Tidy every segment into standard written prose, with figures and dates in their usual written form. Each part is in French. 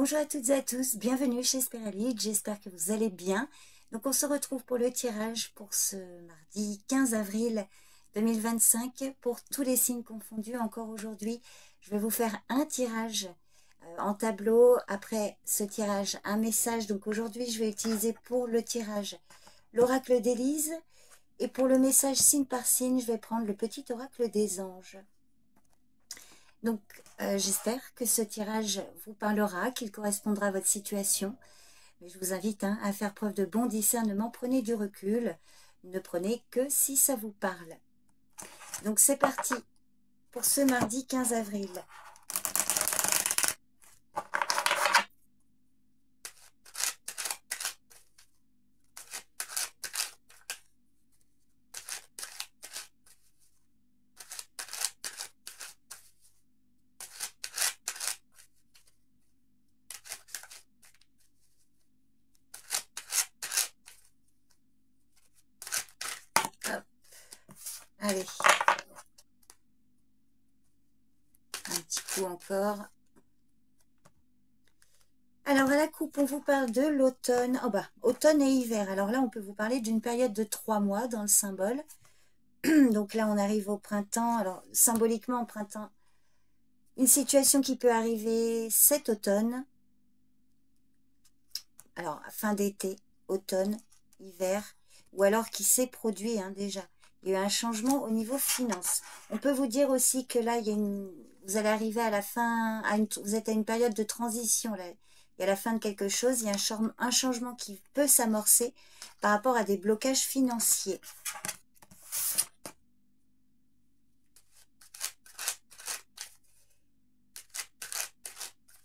Bonjour à toutes et à tous, bienvenue chez Spiralide, j'espère que vous allez bien. Donc on se retrouve pour le tirage pour ce mardi 15 avril 2025 pour tous les signes confondus. Encore aujourd'hui, je vais vous faire un tirage en tableau. Après ce tirage, un message. Donc aujourd'hui, je vais utiliser pour le tirage l'oracle d'Élise. Et pour le message signe par signe, je vais prendre le petit oracle des anges. Donc, j'espère que ce tirage vous parlera, qu'il correspondra à votre situation. Mais je vous invite à faire preuve de bon discernement. Prenez du recul. Ne prenez que si ça vous parle. Donc, c'est parti pour ce mardi 15 avril. Hop. Allez. Un petit coup encore. Alors, à la coupe, on vous parle de l'automne. Oh bah, automne et hiver. Alors là, on peut vous parler d'une période de 3 mois dans le symbole. Donc là, on arrive au printemps. Alors, symboliquement, au printemps, une situation qui peut arriver cet automne. Alors, fin d'été, automne, hiver, ou alors qui s'est produit déjà. Il y a eu un changement au niveau finance. On peut vous dire aussi que là, vous allez arriver à la fin, vous êtes à une période de transition. Là. Il y a la fin de quelque chose, il y a un changement qui peut s'amorcer par rapport à des blocages financiers.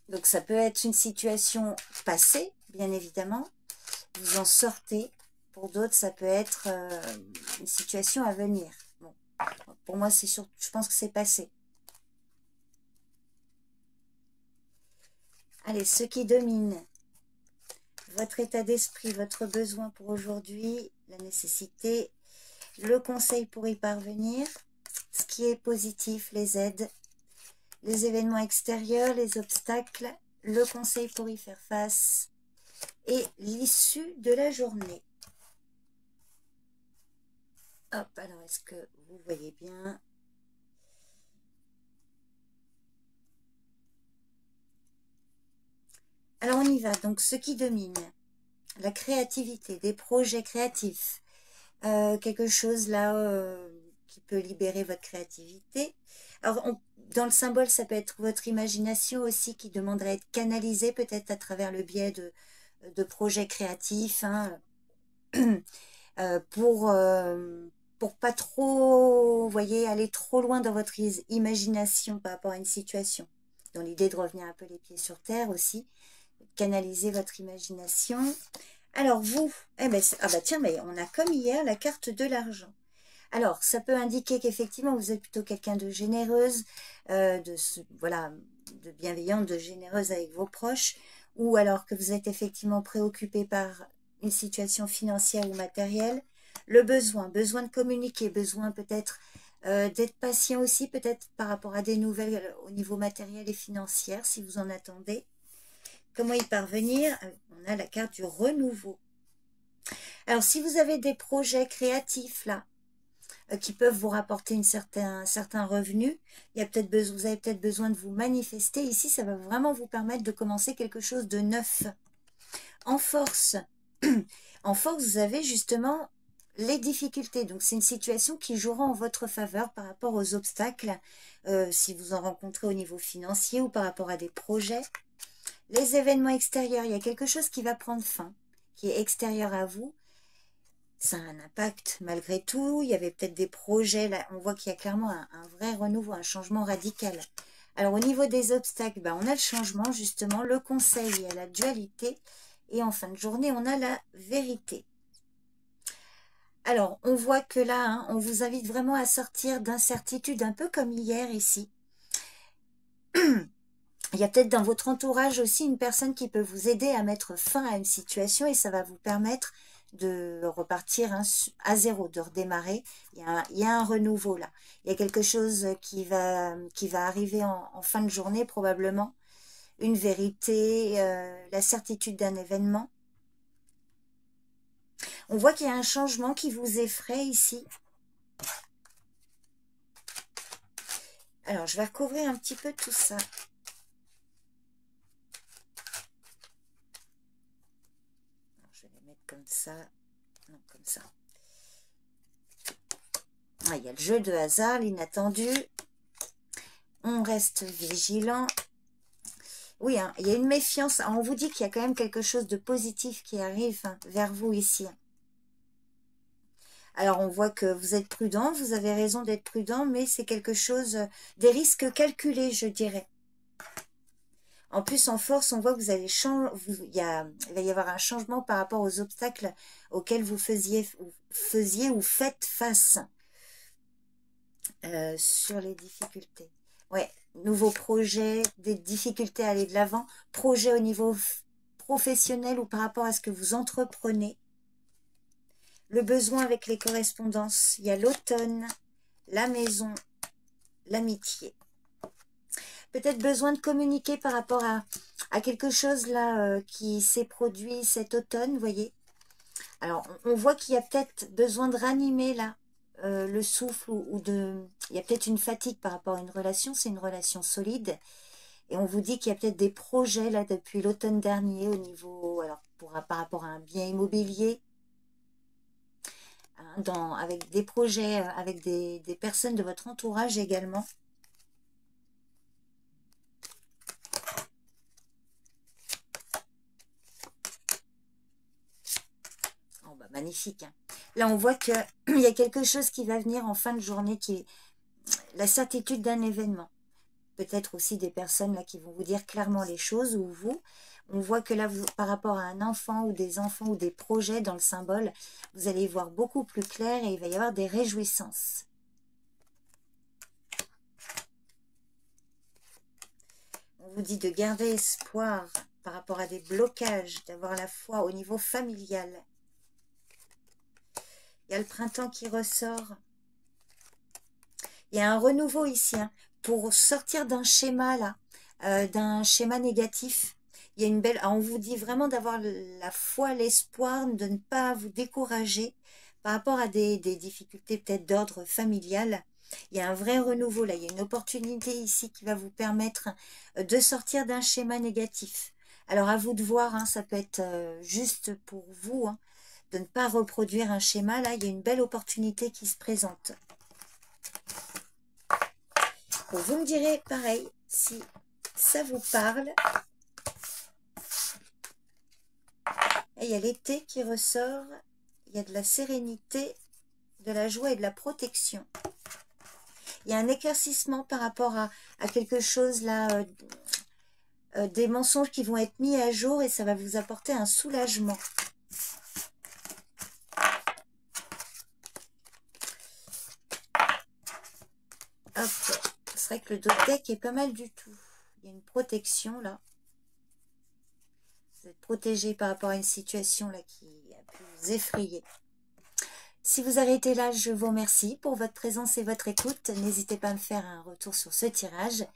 Donc, ça peut être une situation passée, bien évidemment. Vous en sortez. Pour d'autres, ça peut être une situation à venir. Bon, pour moi, c'est sûr, je pense que c'est passé. Allez, ce qui domine votre état d'esprit, votre besoin pour aujourd'hui, la nécessité, le conseil pour y parvenir, ce qui est positif, les aides, les événements extérieurs, les obstacles, le conseil pour y faire face et l'issue de la journée. Hop, alors est-ce que vous voyez bien? Alors on y va, donc ce qui domine, la créativité, des projets créatifs, quelque chose là qui peut libérer votre créativité. Alors dans le symbole, ça peut être votre imagination aussi qui demanderait à être canalisée peut-être à travers le biais de projets créatifs pour pas trop, vous voyez, aller trop loin dans votre imagination par rapport à une situation. Dans l'idée de revenir un peu les pieds sur terre aussi, canaliser votre imagination. Alors vous, ah bah tiens, mais on a comme hier la carte de l'argent. Alors, ça peut indiquer qu'effectivement, vous êtes plutôt quelqu'un de généreuse, voilà, de bienveillante, de généreuse avec vos proches, ou alors que vous êtes effectivement préoccupé par une situation financière ou matérielle. Le besoin de communiquer, besoin peut-être d'être patient aussi, peut-être par rapport à des nouvelles au niveau matériel et financier, si vous en attendez. Comment y parvenir? On a la carte du renouveau. Alors, si vous avez des projets créatifs là, qui peuvent vous rapporter un certain revenu, vous avez peut-être besoin de vous manifester. Ici, ça va vraiment vous permettre de commencer quelque chose de neuf. En force, en force, vous avez justement les difficultés. Donc, c'est une situation qui jouera en votre faveur par rapport aux obstacles, si vous en rencontrez au niveau financier ou par rapport à des projets. Les événements extérieurs, il y a quelque chose qui va prendre fin, qui est extérieur à vous. Ça a un impact malgré tout. Il y avait peut-être des projets, là, on voit qu'il y a clairement un vrai renouveau, un changement radical. Alors, au niveau des obstacles, on a le changement, justement, le conseil et la dualité. Et en fin de journée, on a la vérité. Alors, on voit que là, on vous invite vraiment à sortir d'incertitude, un peu comme hier ici. Il y a peut-être dans votre entourage aussi une personne qui peut vous aider à mettre fin à une situation et ça va vous permettre de repartir à zéro, de redémarrer. Il y a un renouveau là. Il y a quelque chose qui va arriver en fin de journée probablement. une vérité, la certitude d'un événement. On voit qu'il y a un changement qui vous effraie ici. Alors, je vais recouvrir un petit peu tout ça. Alors, je vais les mettre comme ça. Non, comme ça. Ah, il y a le jeu de hasard, l'inattendu. On reste vigilant. Oui, hein, il y a une méfiance. On vous dit qu'il y a quand même quelque chose de positif qui arrive vers vous ici. Alors, on voit que vous êtes prudent, vous avez raison d'être prudent, mais c'est quelque chose, des risques calculés, je dirais. En plus, en force, on voit que vous allez changer, il va y avoir un changement par rapport aux obstacles auxquels vous faisiez ou faites face sur les difficultés. Ouais, nouveaux projets, des difficultés à aller de l'avant, projets au niveau professionnel ou par rapport à ce que vous entreprenez. Le besoin avec les correspondances, il y a l'automne, la maison, l'amitié. Peut-être besoin de communiquer par rapport à quelque chose là qui s'est produit cet automne, vous voyez. Alors, on voit qu'il y a peut-être besoin de ranimer là le souffle ou de... Il y a peut-être une fatigue par rapport à une relation, c'est une relation solide. Et on vous dit qu'il y a peut-être des projets là depuis l'automne dernier au niveau... Alors, par rapport à un bien immobilier, hein, avec des projets, avec des personnes de votre entourage également. Oh, bah, magnifique. Hein. Là, on voit qu'il y a quelque chose qui va venir en fin de journée, qui est la certitude d'un événement. Peut-être aussi des personnes là qui vont vous dire clairement les choses, ou vous. On voit que là, par rapport à un enfant ou des enfants ou des projets dans le symbole, vous allez y voir beaucoup plus clair et il va y avoir des réjouissances. On vous dit de garder espoir par rapport à des blocages, d'avoir la foi au niveau familial. Il y a le printemps qui ressort. Il y a un renouveau ici, hein, pour sortir d'un schéma là, d'un schéma négatif. Il y a une belle... on vous dit vraiment d'avoir la foi, l'espoir, de ne pas vous décourager par rapport à des difficultés peut-être d'ordre familial. Il y a un vrai renouveau là, il y a une opportunité ici qui va vous permettre de sortir d'un schéma négatif. Alors à vous de voir, hein, ça peut être juste pour vous, hein, de ne pas reproduire un schéma. Là, il y a une belle opportunité qui se présente. Bon, vous me direz pareil si ça vous parle. Et il y a l'été qui ressort. Il y a de la sérénité, de la joie et de la protection. Il y a un éclaircissement par rapport à quelque chose là, des mensonges qui vont être mis à jour et ça va vous apporter un soulagement. Hop, c'est vrai que le dos de deck est pas mal du tout. Il y a une protection là. Vous êtes protégé par rapport à une situation là qui a pu vous effrayer. Si vous avez été là, je vous remercie pour votre présence et votre écoute. N'hésitez pas à me faire un retour sur ce tirage.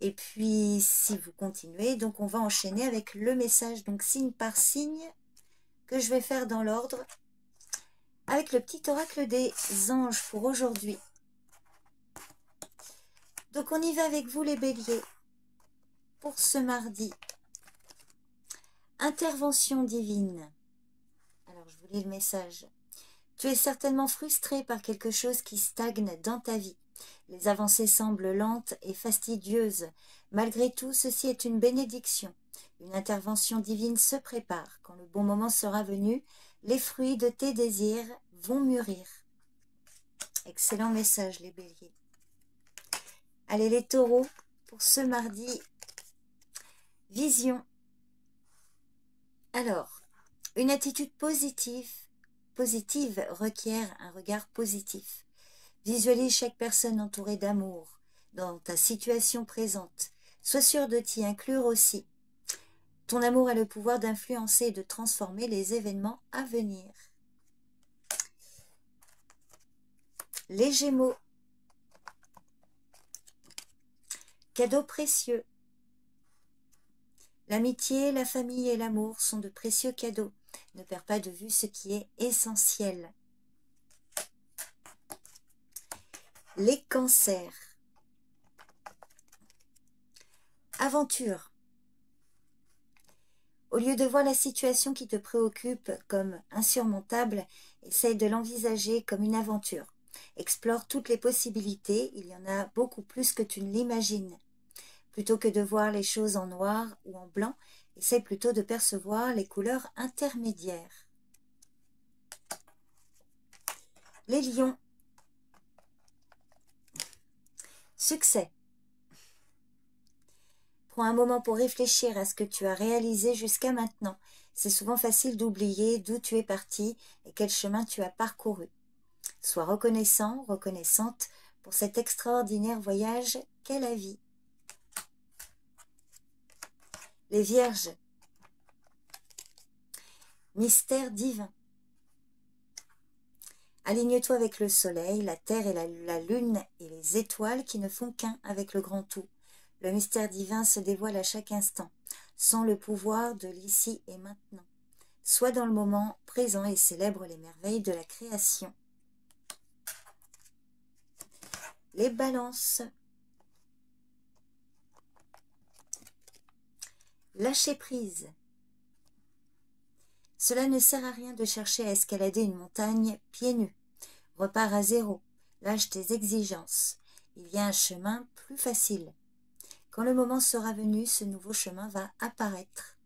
Et puis, si vous continuez, donc on va enchaîner avec le message, donc signe par signe, que je vais faire dans l'ordre, avec le petit oracle des anges pour aujourd'hui. Donc on y va avec vous les béliers, pour ce mardi. Intervention divine. Alors je vous lis le message. Tu es certainement frustré par quelque chose qui stagne dans ta vie. Les avancées semblent lentes et fastidieuses. Malgré tout, ceci est une bénédiction. Une intervention divine se prépare. Quand le bon moment sera venu, les fruits de tes désirs vont mûrir. Excellent message, les béliers. Allez, les taureaux, pour ce mardi, vision. Alors, une attitude positive requiert un regard positif. Visualise chaque personne entourée d'amour dans ta situation présente. Sois sûr de t'y inclure aussi. Ton amour a le pouvoir d'influencer et de transformer les événements à venir. Les Gémeaux. Cadeau précieux. L'amitié, la famille et l'amour sont de précieux cadeaux. Ne perds pas de vue ce qui est essentiel. Les cancers. Aventure. Au lieu de voir la situation qui te préoccupe comme insurmontable, essaye de l'envisager comme une aventure. Explore toutes les possibilités, il y en a beaucoup plus que tu ne l'imagines. Plutôt que de voir les choses en noir ou en blanc, essaye plutôt de percevoir les couleurs intermédiaires. Les lions. Succès. Prends un moment pour réfléchir à ce que tu as réalisé jusqu'à maintenant. C'est souvent facile d'oublier d'où tu es parti et quel chemin tu as parcouru. Sois reconnaissant, reconnaissante pour cet extraordinaire voyage qu'est la vie. Les vierges. Mystère divin. Aligne-toi avec le soleil, la terre et la lune et les étoiles qui ne font qu'un avec le grand tout. Le mystère divin se dévoile à chaque instant, sans le pouvoir de l'ici et maintenant. Sois dans le moment présent et célèbre les merveilles de la création. Les balances. Lâcher prise. Cela ne sert à rien de chercher à escalader une montagne pieds nus. Repars à zéro, lâche tes exigences. Il y a un chemin plus facile. Quand le moment sera venu, ce nouveau chemin va apparaître.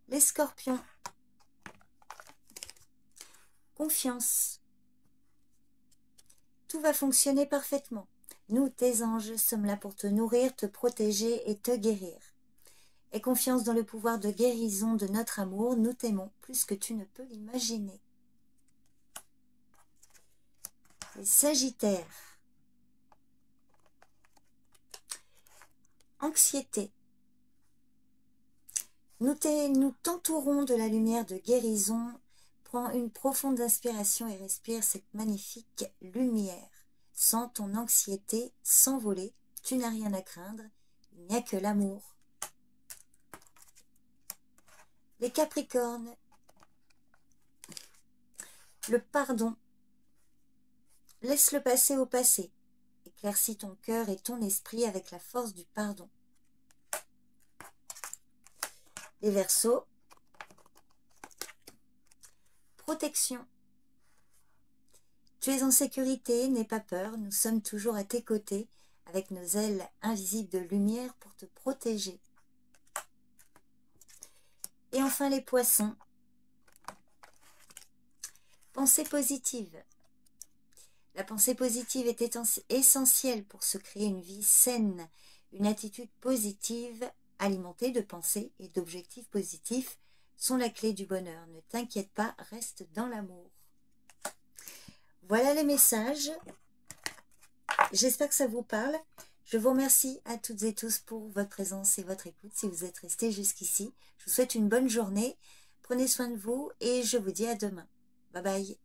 Les scorpions. Confiance. Tout va fonctionner parfaitement. Nous, tes anges, sommes là pour te nourrir, te protéger et te guérir. Aie confiance dans le pouvoir de guérison de notre amour. Nous t'aimons plus que tu ne peux l'imaginer. Les Sagittaires. Anxiété. Nous t'entourons de la lumière de guérison. Prends une profonde inspiration et respire cette magnifique lumière. Sens ton anxiété s'envoler. Tu n'as rien à craindre. Il n'y a que l'amour. Les Capricornes. Le pardon. Laisse-le passer au passé. Éclaircis ton cœur et ton esprit avec la force du pardon. Les Verseaux. Protection. Tu es en sécurité, n'aie pas peur, nous sommes toujours à tes côtés, avec nos ailes invisibles de lumière pour te protéger. Et enfin les Poissons. Pensée positive. La pensée positive est essentielle pour se créer une vie saine, une attitude positive alimentée de pensées et d'objectifs positifs sont la clé du bonheur. Ne t'inquiète pas, reste dans l'amour. Voilà les messages. J'espère que ça vous parle. Je vous remercie à toutes et tous pour votre présence et votre écoute si vous êtes restés jusqu'ici. Je vous souhaite une bonne journée. Prenez soin de vous et je vous dis à demain. Bye bye.